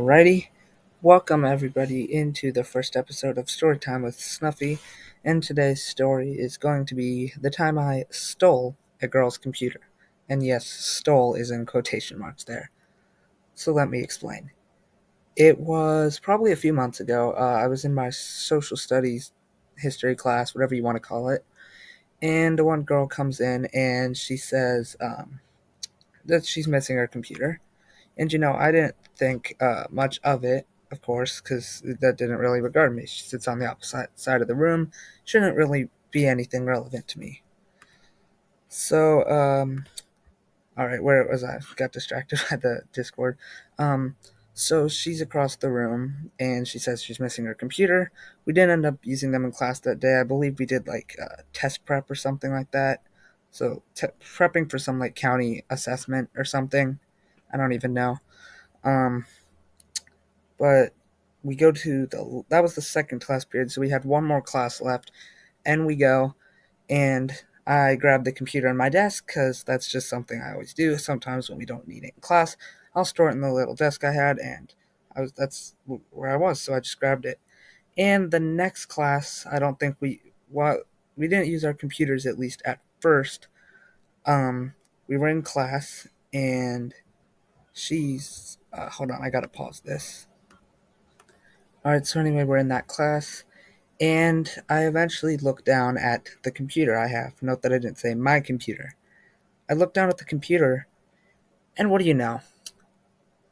Alrighty, welcome everybody into the first episode of Storytime with Snuffy, and today's story is going to be the time I stole a girl's computer. And yes, stole is in quotation marks there. So let me explain. It was probably a few months ago. I was in my social studies history class, whatever you want to call it, and one girl comes in and she says that she's missing her computer. And I didn't think much of it, of course, because that didn't really regard me. She sits on the opposite side of the room. Shouldn't really be anything relevant to me. So, all right, where was I? Got distracted by the Discord. Um, so she's across the room, and she says she's missing her computer. We didn't end up using them in class that day. I believe we did like test prep or something like that. So prepping for some like county assessment or something. I don't even know. Um, but we go to that was the second class period, so we had one more class left, and we go, and I grab the computer on my desk because that's just something I always do. Sometimes when we don't need it in class, I'll store it in the little desk I had, and that's where I was, so I just grabbed it. And the next class, I don't think we didn't use our computers, at least at first. We were in class, and she's hold on, I gotta pause this. Alright, so anyway, we're in that class, and I eventually look down at the computer I have. Note that I didn't say my computer. I look down at the computer, and what do you know?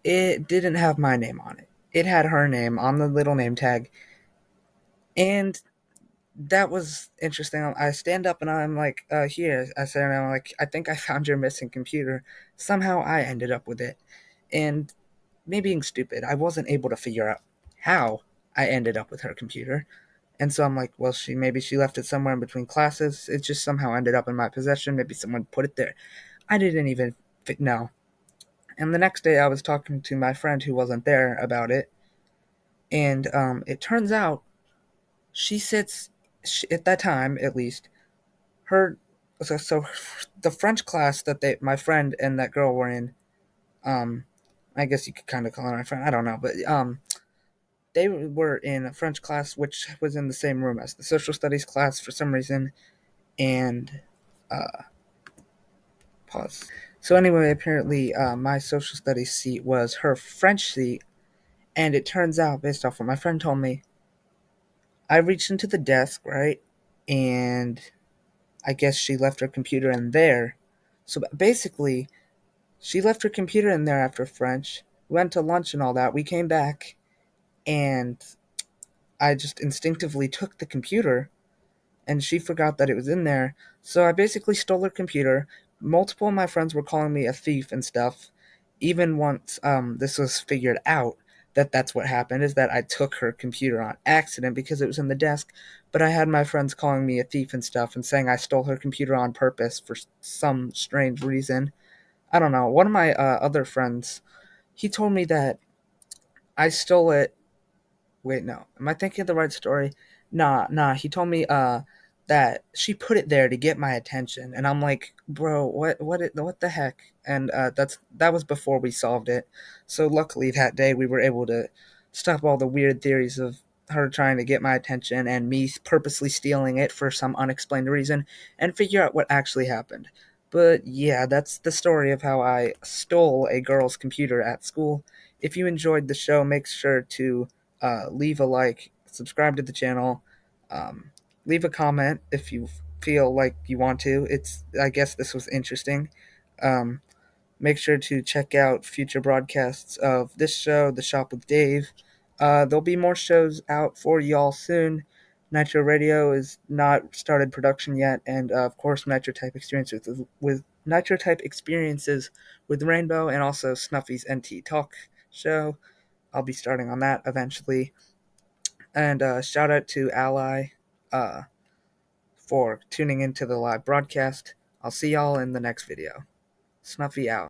It didn't have my name on it. It had her name on the little name tag, and that was interesting. I stand up and I'm like, here. I said, and I'm like, I think I found your missing computer. Somehow I ended up with it. And me being stupid, I wasn't able to figure out how I ended up with her computer. And so I'm like, well, maybe she left it somewhere in between classes. It just somehow ended up in my possession. Maybe someone put it there. I didn't even know. And the next day I was talking to my friend who wasn't there about it. And it turns out at that time at least, her, so the French class that my friend and that girl were in, I guess you could kind of call her my friend. I don't know. But they were in a French class, which was in the same room as the social studies class for some reason. And pause. So anyway, apparently my social studies seat was her French seat, and it turns out, based off what my friend told me, I reached into the desk, right, and I guess she left her computer in there. So basically, she left her computer in there after French, went to lunch and all that. We came back, and I just instinctively took the computer, and she forgot that it was in there. So I basically stole her computer. Multiple of my friends were calling me a thief and stuff. Even once this was figured out that that's what happened, is that I took her computer on accident because it was in the desk. But I had my friends calling me a thief and stuff and saying I stole her computer on purpose for some strange reason. I don't know. One of my other friends, he told me that I stole it. Wait, no. Am I thinking of the right story? Nah. He told me that she put it there to get my attention, and I'm like, bro, what the heck? And that was before we solved it. So luckily that day we were able to stop all the weird theories of her trying to get my attention and me purposely stealing it for some unexplained reason and figure out what actually happened. But yeah, that's the story of how I stole a girl's computer at school. If you enjoyed the show, make sure to leave a like, subscribe to the channel, um, leave a comment if you feel like you want to. I guess this was interesting. Um, Make sure to check out future broadcasts of this show, The Shop with Dave. There'll be more shows out for y'all soon. Nitro Radio is not started production yet, and of course, Nitro Type Experiences with Nitro Type Experiences with Rainbow, and also Snuffy's NT Talk show. I'll be starting on that eventually. And shout out to Allee uh, for tuning into the live broadcast. I'll see y'all in the next video. Snuffy out.